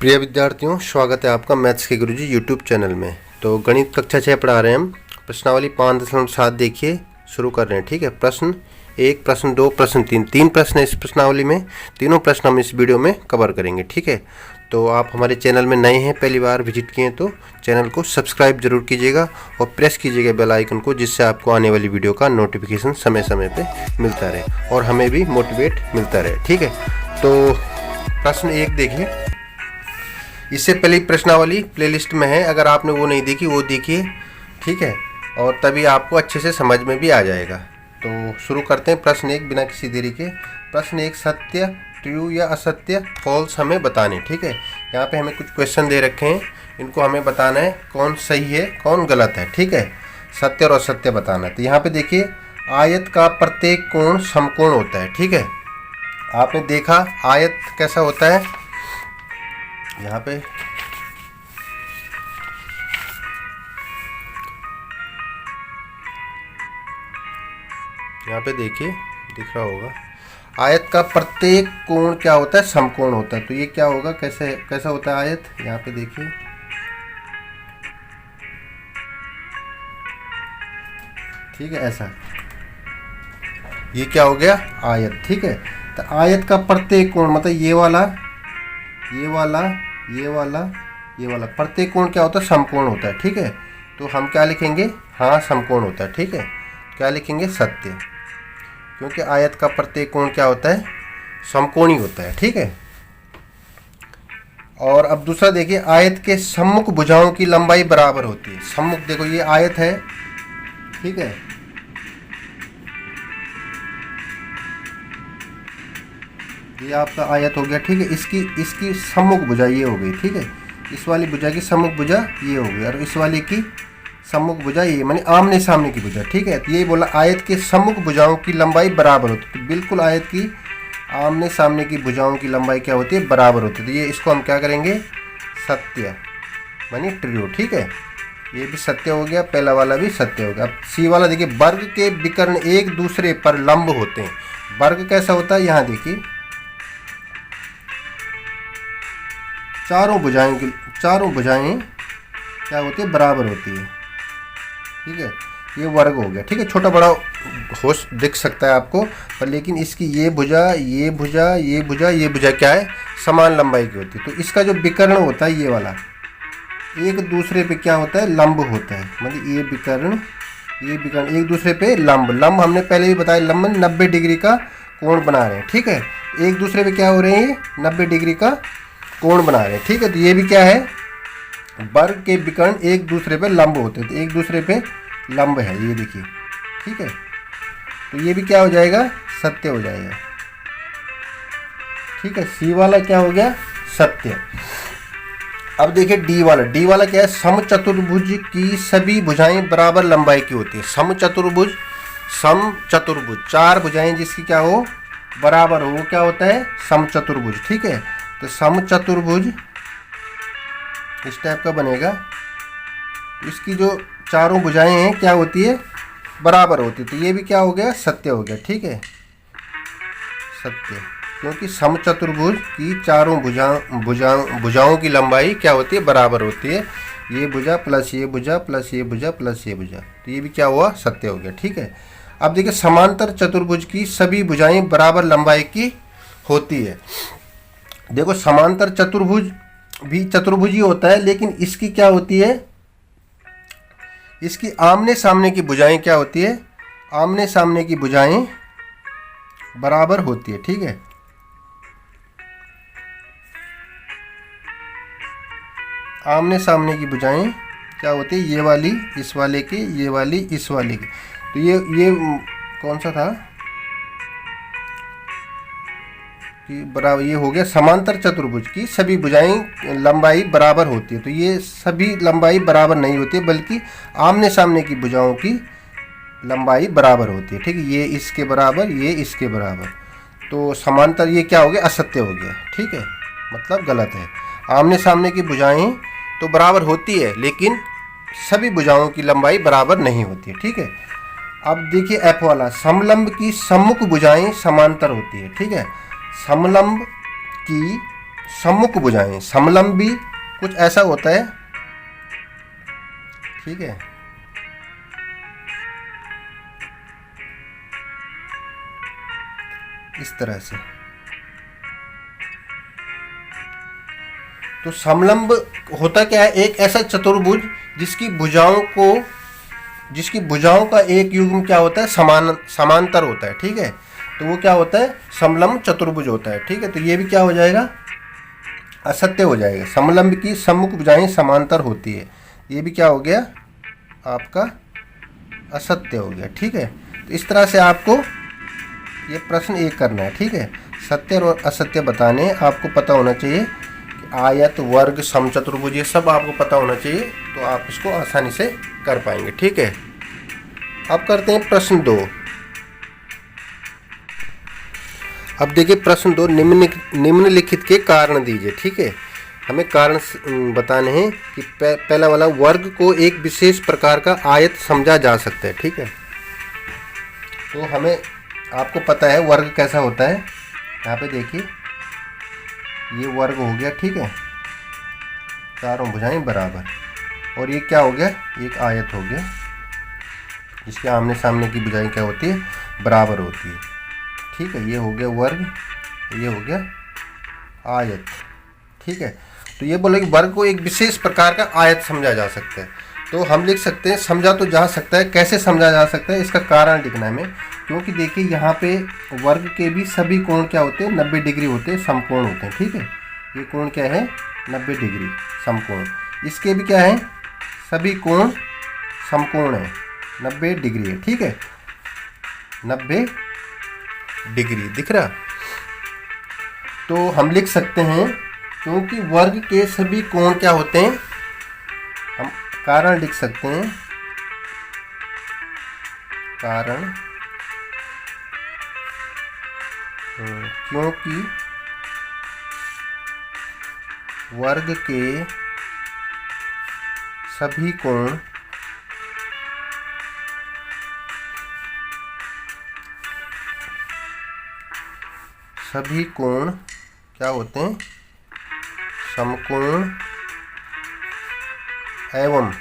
प्रिय विद्यार्थियों, स्वागत है आपका मैथ्स के गुरुजी यूट्यूब चैनल में। तो गणित कक्षा 6 पढ़ा रहे हैं हम। प्रश्नावली 5.7 देखिए, शुरू कर रहे हैं। ठीक है, प्रश्न 1, प्रश्न 2, प्रश्न 3, 3 प्रश्न है इस प्रश्नावली में। तीनों प्रश्न हम इस वीडियो में कवर करेंगे। ठीक है, तो आप हमारे चैनल में नए हैं, पहली बार विजिट किए तो चैनल को सब्सक्राइब जरूर कीजिएगा और प्रेस कीजिएगा बेल आइकन को, जिससे आपको आने वाली वीडियो का नोटिफिकेशन समय समय पर मिलता रहे और हमें भी मोटिवेट मिलता रहे। ठीक है, तो प्रश्न 1 देखिए। इससे पहले प्रश्नावली प्लेलिस्ट में है, अगर आपने वो नहीं देखी वो देखिए। ठीक है, और तभी आपको अच्छे से समझ में भी आ जाएगा। तो शुरू करते हैं प्रश्न 1 बिना किसी देरी के। प्रश्न 1, सत्य, ट्रू या असत्य, फॉल्स हमें बताने। ठीक है, यहाँ पे हमें कुछ क्वेश्चन दे रखे हैं, इनको हमें बताना है कौन सही है कौन गलत है। ठीक है, सत्य और असत्य बताना है। तो यहाँ पे देखिए, आयत का प्रत्येक कोण समकोण होता है। ठीक है, आपने देखा आयत कैसा होता है। यहाँ पे देखिए, दिख रहा होगा, आयत का प्रत्येक कोण क्या होता है, समकोण होता है। तो ये क्या होगा, कैसा होता है आयत, यहाँ पे देखिए। ठीक है, ऐसा ये क्या हो गया, आयत। ठीक है, तो आयत का प्रत्येक कोण मतलब ये वाला, ये वाला, ये वाला, ये वाला, प्रत्येक कोण क्या होता है, समकोण होता है। ठीक है, तो हम क्या लिखेंगे, हाँ समकोण होता है। ठीक है, क्या लिखेंगे, सत्य, क्योंकि आयत का प्रत्येक कोण क्या होता है, समकोणी होता है। ठीक है, और अब दूसरा देखिए, आयत के सम्मुख भुजाओं की लंबाई बराबर होती है। सम्मुख देखो, ये आयत है। ठीक है, ये आपका आयत हो गया। ठीक है, इसकी सम्मुख भुजा ये हो गई। ठीक है, इस वाली भुजा की सम्मुख भुजा ये हो गई और इस वाली की सम्मुख भुजा ये, माने आमने सामने की भुजा। ठीक है, तो ये बोला आयत के सम्मुख भुजाओं की लंबाई बराबर होती है। तो बिल्कुल आयत की आमने सामने की भुजाओं की लंबाई क्या होती है, बराबर होती है। तो ये इसको हम क्या करेंगे, सत्य मानी ट्रू। ठीक है, ये भी सत्य हो गया, पहला वाला भी सत्य हो गया। अब सी वाला देखिए, वर्ग के विकर्ण एक दूसरे पर लंब होते हैं। वर्ग कैसा होता है, यहाँ देखिए, चारों भुजाएं क्या होती है, बराबर होती है। ठीक है, ये वर्ग हो गया। ठीक है, छोटा बड़ा हो दिख सकता है आपको, पर लेकिन इसकी ये भुजा, ये भुजा, ये भुजा, ये भुजा क्या है, समान लंबाई की होती है। तो इसका जो विकर्ण होता है, ये वाला एक दूसरे पे क्या होता है, लंब होता है। मतलब ये विकर्ण एक दूसरे पे लंब हमने पहले भी बताया, लंब 90 डिग्री का कोण बना रहे हैं। ठीक है, एक दूसरे पे क्या हो रहे हैं, ये 90 डिग्री का कोण बना रहे हैं। ठीक है, तो ये भी क्या है, वर्ग के विकर्ण एक दूसरे पे लंब होते हैं। तो एक दूसरे पे लंब है, ये देखिए। ठीक है, तो ये भी क्या हो जाएगा, सत्य हो जाएगा। ठीक है, सी वाला क्या हो गया, सत्य। अब देखिए डी वाला क्या है, समचतुर्भुज की सभी भुजाएं बराबर लंबाई की होती है। समचतुर्भुज, चार भुजाएं जिसकी क्या हो, बराबर हो, वो क्या होता है, समचतुर्भुज। ठीक है, तो समचतुर्भुज इस टाइप का बनेगा। इसकी जो चारों भुजाएं हैं क्या होती है, बराबर होती है। तो ये भी क्या हो गया, सत्य हो गया। ठीक है, सत्य, क्योंकि समचतुर्भुज की चारों भुजाओं की लंबाई क्या होती है, बराबर होती है। ये भुजा प्लस ये भुजा प्लस ये भुजा प्लस ये भुजा, तो ये भी क्या हुआ, सत्य हो गया। ठीक है, अब देखिए, समांतर चतुर्भुज की सभी भुजाएं बराबर लंबाई की होती है। देखो, समांतर चतुर्भुज भी चतुर्भुज ही होता है, लेकिन इसकी क्या होती है, इसकी आमने सामने की भुजाएं क्या होती है, आमने सामने की भुजाएं बराबर होती है। ठीक है, आमने सामने की भुजाएं क्या होती है, ये वाली इस वाले की, ये वाली इस वाले की। तो ये कौन सा था कि बराबर, ये हो गया समांतर चतुर्भुज की सभी भुजाएं लंबाई बराबर होती है। तो ये सभी लंबाई बराबर नहीं होती है, बल्कि आमने सामने की भुजाओं की लंबाई बराबर होती है। ठीक है, ये इसके बराबर, ये इसके बराबर। तो समांतर ये क्या हो गया, असत्य हो गया। ठीक है, मतलब गलत है। आमने सामने की भुजाएं तो बराबर होती है, लेकिन सभी भुजाओं की लंबाई बराबर नहीं होती है। ठीक है, अब देखिए एफ वाला, समलंब की सम्मुख भुजाएं समांतर होती है। ठीक है, समलंब की सम्मुख भुजाएं, समलंबी कुछ ऐसा होता है, ठीक है। इस तरह से तो समलंब होता क्या है, एक ऐसा चतुर्भुज जिसकी भुजाओं का एक युग्म क्या होता है, समांतर होता है, ठीक है। तो वो क्या होता है, समलंब चतुर्भुज होता है, ठीक है। तो ये भी क्या हो जाएगा, असत्य हो जाएगा। समलंब की सम्मुख भुजाएं समांतर होती है, ये भी क्या हो गया आपका असत्य हो गया, ठीक है। तो इस तरह से आपको ये प्रश्न एक करना है, ठीक है। सत्य और असत्य बताने आपको पता होना चाहिए कि आयत, वर्ग, समचतुर्भुज ये सब आपको पता होना चाहिए, तो आप इसको आसानी से कर पाएंगे, ठीक है। अब करते हैं प्रश्न 2। अब देखिए प्रश्न 2, निम्नलिखित के कारण दीजिए, ठीक है। हमें कारण बताने हैं कि पहला वाला, वर्ग को एक विशेष प्रकार का आयत समझा जा सकता है, ठीक है। तो हमें आपको पता है वर्ग कैसा होता है, यहाँ पे देखिए ये वर्ग हो गया, ठीक है, चारों भुजाएं बराबर, और ये क्या हो गया, एक आयत हो गया जिसके आमने सामने की भुजाएं क्या होती है, बराबर होती है, ठीक है। ये हो गया वर्ग, ये हो गया आयत, ठीक है। तो ये बोले कि वर्ग को एक विशेष प्रकार का आयत समझा जा सकता है, तो हम लिख सकते हैं समझा तो जा सकता है, कैसे समझा जा सकता है इसका कारण लिखना है हमें, क्योंकि देखिए यहाँ पे वर्ग के भी सभी कोण क्या होते हैं, 90 डिग्री होते हैं, समकोण होते हैं, ठीक है। ये कोण क्या है, 90 डिग्री समकोण। इसके भी क्या है, सभी कोण समकोण है, 90 डिग्री है, ठीक है, 90 डिग्री दिख रहा। तो हम लिख सकते हैं क्योंकि वर्ग के सभी कोण क्या होते हैं, हम कारण लिख सकते हैं, कारण क्योंकि वर्ग के सभी कोण क्या होते हैं, समकोण एवं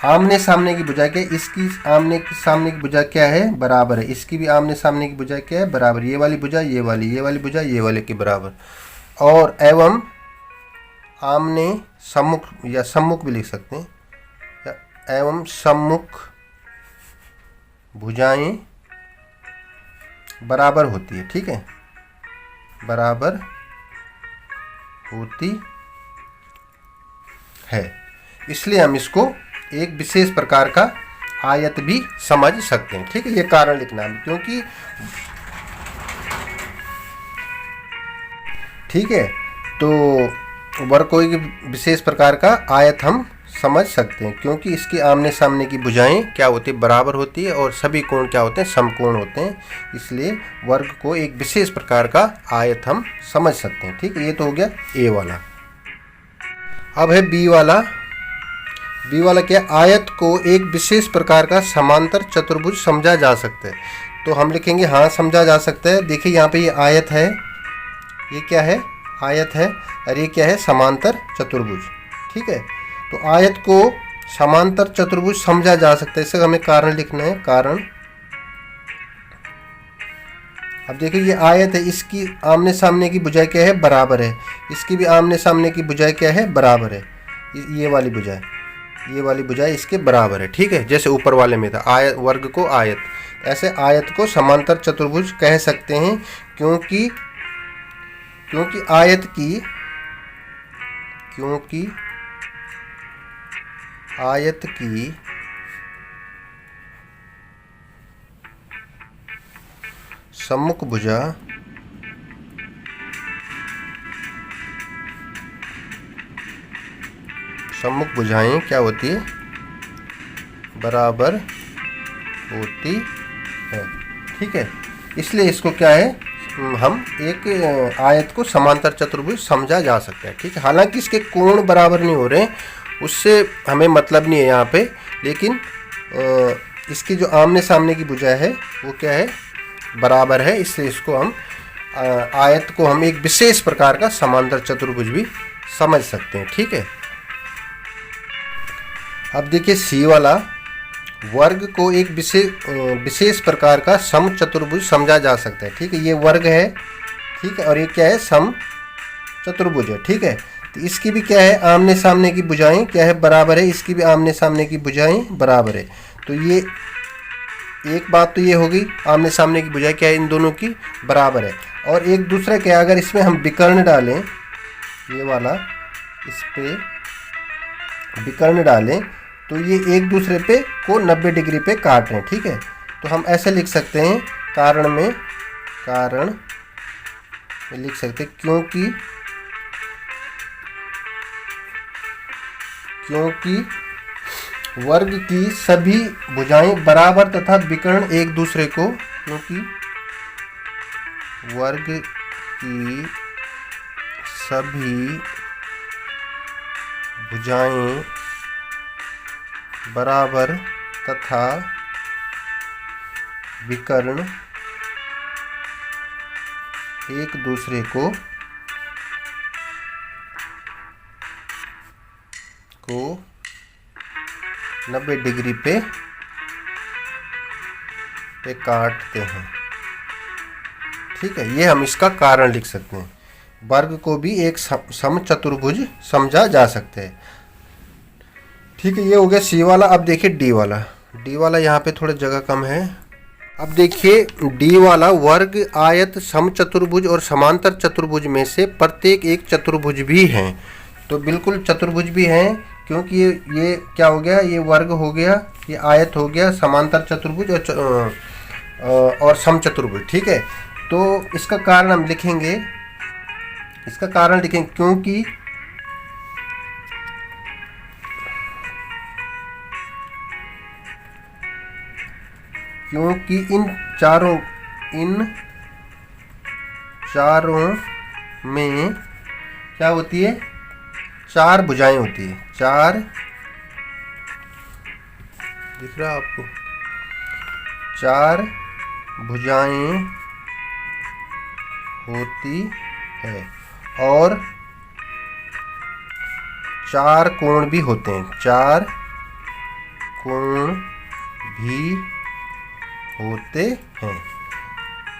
आमने सामने की भुजा क्या है, इसकी आमने सामने की भुजा क्या है, बराबर है, इसकी भी आमने सामने की भुजा क्या है, बराबर, ये वाली भुजा ये वाली भुजा ये वाले के बराबर, और एवं आमने सम्मुख या सम्मुख भी लिख सकते हैं, या एवं सम्मुख भुजाएं बराबर होती है, ठीक है, बराबर होती है, इसलिए हम इसको एक विशेष प्रकार का आयत भी समझ सकते हैं, ठीक है। ये कारण लिखना है, क्योंकि ठीक है, तो वर्ग को एक विशेष प्रकार का आयत हम समझ सकते हैं, क्योंकि इसके आमने सामने की भुजाएं क्या होती है, बराबर होती है, और सभी कोण क्या होते हैं, समकोण होते हैं, इसलिए वर्ग को एक विशेष प्रकार का आयत हम समझ सकते हैं, ठीक है। ये तो हो गया ए वाला। अब है बी वाला। बी वाला क्या, आयत को एक विशेष प्रकार का समांतर चतुर्भुज समझा जा सकता है, तो हम लिखेंगे हाँ समझा जा सकता है। देखिए यहाँ पे ये आयत है, ये क्या है, आयत है, और ये क्या है, समांतर चतुर्भुज, ठीक है। तो आयत को समांतर चतुर्भुज समझा जा सकता है, इससे हमें कारण लिखना है, कारण। अब देखिए ये आयत है, इसकी आमने सामने की भुजाएं क्या है, बराबर है, इसकी भी आमने सामने की भुजाएं क्या है, बराबर है, ये वाली भुजाएं इसके बराबर है, ठीक है। जैसे ऊपर वाले में था आयत, वर्ग को आयत, ऐसे आयत को समांतर चतुर्भुज कह सकते हैं, क्योंकि आयत की सम्मुख भुजा सम्मुख भुजाएं क्या होती है, बराबर होती है, ठीक है। इसलिए इसको क्या है, हम एक आयत को समांतर चतुर्भुज समझा जा सकता है, ठीक है। हालांकि इसके कोण बराबर नहीं हो रहे हैं, उससे हमें मतलब नहीं है यहाँ पे, लेकिन इसकी जो आमने सामने की भुजा है वो क्या है, बराबर है, इसलिए इसको हम आयत को हम एक विशेष प्रकार का समांतर चतुर्भुज भी समझ सकते हैं। ठीक है, अब देखिए सी वाला, वर्ग को एक विशेष प्रकार का सम चतुर्भुज समझा जा सकता है। ठीक है, ये वर्ग है, ठीक है, और ये क्या है, सम चतुर्भुज है। ठीक है, तो इसकी भी क्या है, आमने सामने की भुजाएं क्या है, बराबर है, इसकी भी आमने सामने की भुजाएं बराबर है। तो ये एक बात तो ये होगी, आमने सामने की भुजाएं क्या है, इन दोनों की बराबर है। और एक दूसरा क्या है, अगर इसमें हम विकर्ण डालें, ये वाला, इस पे विकर्ण डालें तो ये एक दूसरे पे को 90 डिग्री पे काट रहे हैं। ठीक है, तो हम ऐसे लिख सकते हैं, कारण में लिख सकते हैं, क्योंकि वर्ग की सभी भुजाएं बराबर तथा विकर्ण एक दूसरे को, क्योंकि वर्ग की सभी भुजाएं बराबर तथा विकर्ण एक दूसरे को 90 डिग्री पे काटते हैं। ठीक है, ये हम इसका कारण लिख सकते हैं। वर्ग को भी एक सम चतुर्भुज समझा जा सकता है। ठीक है, ये हो गया सी वाला। अब देखिए डी वाला यहाँ पे थोड़ा जगह कम है। अब देखिए डी वाला, वर्ग, आयत, सम चतुर्भुज और समांतर चतुर्भुज में से प्रत्येक एक चतुर्भुज भी हैं। तो बिल्कुल चतुर्भुज भी हैं, क्योंकि ये क्या हो गया, ये वर्ग हो गया, ये आयत हो गया, समांतर चतुर्भुज और सम चतुर्भुज। ठीक है, तो इसका कारण हम लिखेंगे, क्योंकि इन चारों में क्या होती है, 4 भुजाएं होती है। 4 दिख रहा आपको, 4 भुजाएं होती है और 4 कोण भी होते हैं। 4 कोण भी होते हैं।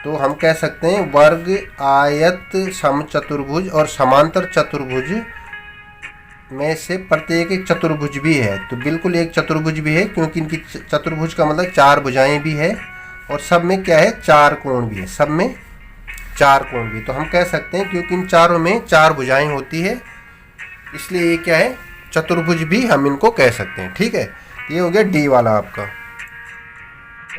तो हम कह सकते हैं वर्ग, आयत, समचतुर्भुज और समांतर चतुर्भुज में से प्रत्येक एक चतुर्भुज भी है। तो बिल्कुल एक चतुर्भुज भी है, क्योंकि इनकी चतुर्भुज का मतलब 4 भुजाएं भी है और सब में क्या है, 4 कोण भी है, सब में 4 कोण भी। तो हम कह सकते हैं क्योंकि इन चारों में 4 भुजाएं होती है, इसलिए ये क्या है, चतुर्भुज भी हम इनको कह सकते हैं। ठीक है, ये हो गया डी वाला आपका।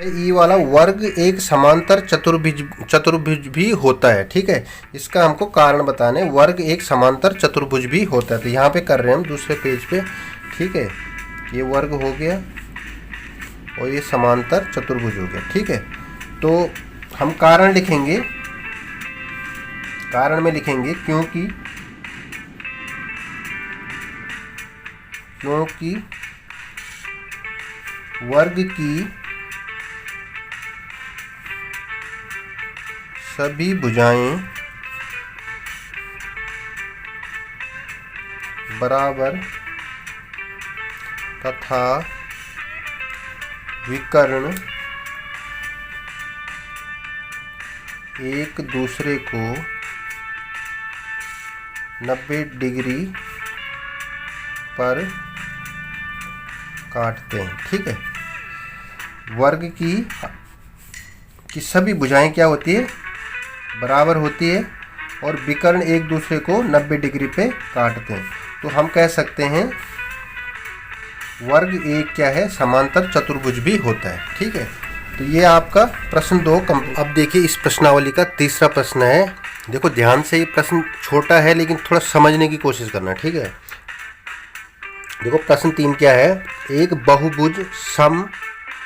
ई वाला, वर्ग एक समांतर चतुर्भुज भी होता है। ठीक है, इसका हमको कारण बताने, वर्ग एक समांतर चतुर्भुज भी होता है। तो यहाँ पे कर रहे हैं हम दूसरे पेज पे। ठीक है, ये वर्ग हो गया और ये समांतर चतुर्भुज हो गया। ठीक है, तो हम कारण लिखेंगे, कारण में लिखेंगे क्योंकि वर्ग की सभी भुजाएं बराबर तथा विकर्ण एक दूसरे को 90 डिग्री पर काटते हैं। ठीक है, वर्ग की सभी भुजाएं क्या होती है, बराबर होती है और विकर्ण एक दूसरे को 90 डिग्री पे काटते हैं। तो हम कह सकते हैं वर्ग एक क्या है, समांतर चतुर्भुज भी होता है। ठीक है, तो ये आपका प्रश्न 2 अब देखिए इस प्रश्नावली का तीसरा प्रश्न है। देखो ध्यान से, ये प्रश्न छोटा है लेकिन थोड़ा समझने की कोशिश करना। ठीक है, देखो प्रश्न 3 क्या है, एक बहुभुज सम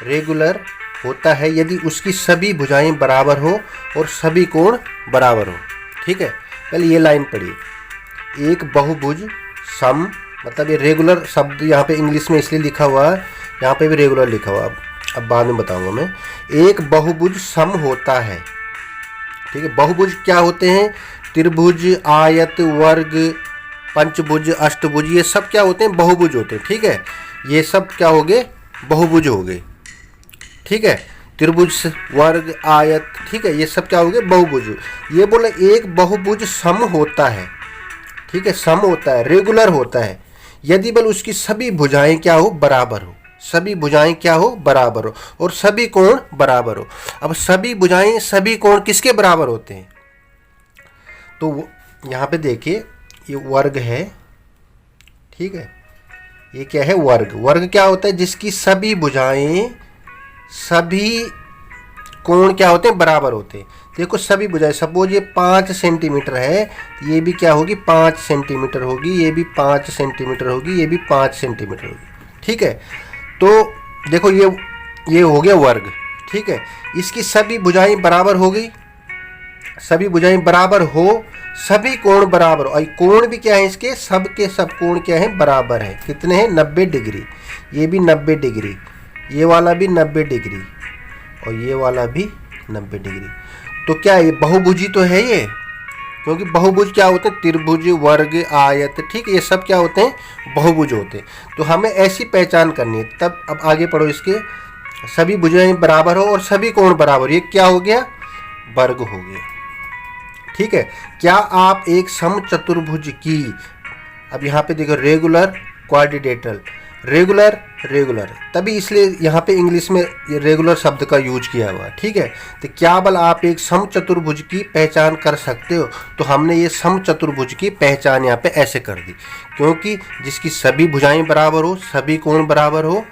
रेगुलर होता है यदि उसकी सभी भुजाएं बराबर हो और सभी कोण बराबर हो। ठीक है, पहले ये लाइन पढ़िए, एक बहुभुज सम, मतलब ये रेगुलर शब्द यहाँ पे इंग्लिश में इसलिए लिखा हुआ है, यहाँ पे भी रेगुलर लिखा हुआ है, अब बाद में बताऊंगा मैं। एक बहुभुज सम होता है, ठीक है। बहुभुज क्या होते हैं? त्रिभुज, आयत, वर्ग, पंचभुज, अष्टभुज, ये सब क्या होते हैं? बहुभुज होते हैं। ठीक है, ये सब क्या हो गए? बहुभुज हो गए। ठीक है, त्रिभुज, वर्ग, आयत, ठीक है, ये सब क्या हो गए? बहुभुज। ये बोला एक बहुभुज सम होता है, ठीक है, सम होता है, रेगुलर होता है, यदि बल उसकी सभी भुजाएं क्या हो? बराबर हो। सभी भुजाएं क्या हो? बराबर हो, और सभी कोण बराबर हो। अब सभी भुजाएं, सभी कोण किसके बराबर होते हैं? तो यहाँ पे देखिए, ये वर्ग है, ठीक है, ये क्या है? वर्ग। वर्ग क्या होता है? जिसकी सभी भुजाएं, सभी कोण क्या होते हैं? बराबर होते हैं। देखो सभी भुजाएं, सपोज ये 5 सेंटीमीटर है, ये भी क्या होगी? 5 सेंटीमीटर होगी, ये भी 5 सेंटीमीटर होगी, ये भी 5 सेंटीमीटर होगी। ठीक है, तो देखो ये हो गया वर्ग। ठीक है, इसकी सभी भुजाएं बराबर हो गई, सभी भुजाएं बराबर हो, सभी कोण बराबर हो, और कोण भी क्या है इसके? सब के सब कोण क्या है? बराबर है। कितने हैं? 90 डिग्री। ये भी 90 डिग्री, ये वाला भी 90 डिग्री, और ये वाला भी 90 डिग्री। तो क्या ये बहुभुजी तो है ये? क्योंकि बहुभुज क्या होते हैं? त्रिभुज, वर्ग, आयत, ठीक है, ये सब क्या होते हैं? बहुभुज होते हैं। तो हमें ऐसी पहचान करनी है। तब अब आगे पढ़ो, इसके सभी भुजाएं बराबर हो और सभी कोण बराबर, ये क्या हो गया? वर्ग हो गया। ठीक है, क्या आप एक समचतुर्भुज की, अब यहाँ पे देखो रेगुलर, क्वाड्रिलेटरल, रेगुलर, रेगुलर, तभी इसलिए यहाँ पे इंग्लिश में ये रेगुलर शब्द का यूज किया हुआ है। ठीक है, तो क्या बल आप एक समचतुर्भुज की पहचान कर सकते हो? तो हमने ये समचतुर्भुज की पहचान यहाँ पे ऐसे कर दी, क्योंकि जिसकी सभी भुजाएं बराबर हो, सभी कोण बराबर हो।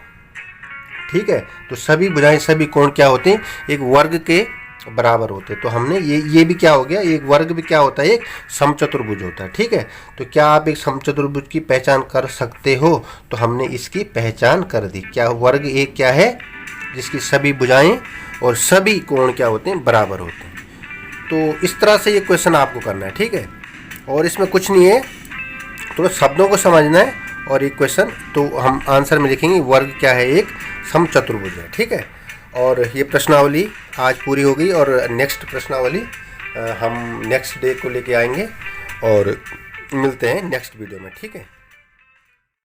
ठीक है, तो सभी भुजाएं, सभी कोण क्या होते हैं? एक वर्ग के बराबर होते हैं। तो हमने ये भी क्या हो गया? एक वर्ग भी क्या होता है? एक समचतुर्भुज होता है। ठीक है, तो क्या आप एक समचतुर्भुज की पहचान कर सकते हो? तो हमने इसकी पहचान कर दी। क्या वर्ग एक क्या है? जिसकी सभी भुजाएं और सभी कोण क्या होते हैं? बराबर होते हैं। तो इस तरह से ये क्वेश्चन आपको करना है। ठीक है, और इसमें कुछ नहीं है, थोड़ा शब्दों को समझना है और एक क्वेश्चन, तो हम आंसर में लिखेंगे वर्ग क्या है? एक समचतुर्भुज है। ठीक है, और ये प्रश्नावली आज पूरी हो गई, और नेक्स्ट प्रश्नावली हम नेक्स्ट डे को लेके आएंगे, और मिलते हैं नेक्स्ट वीडियो में। ठीक है।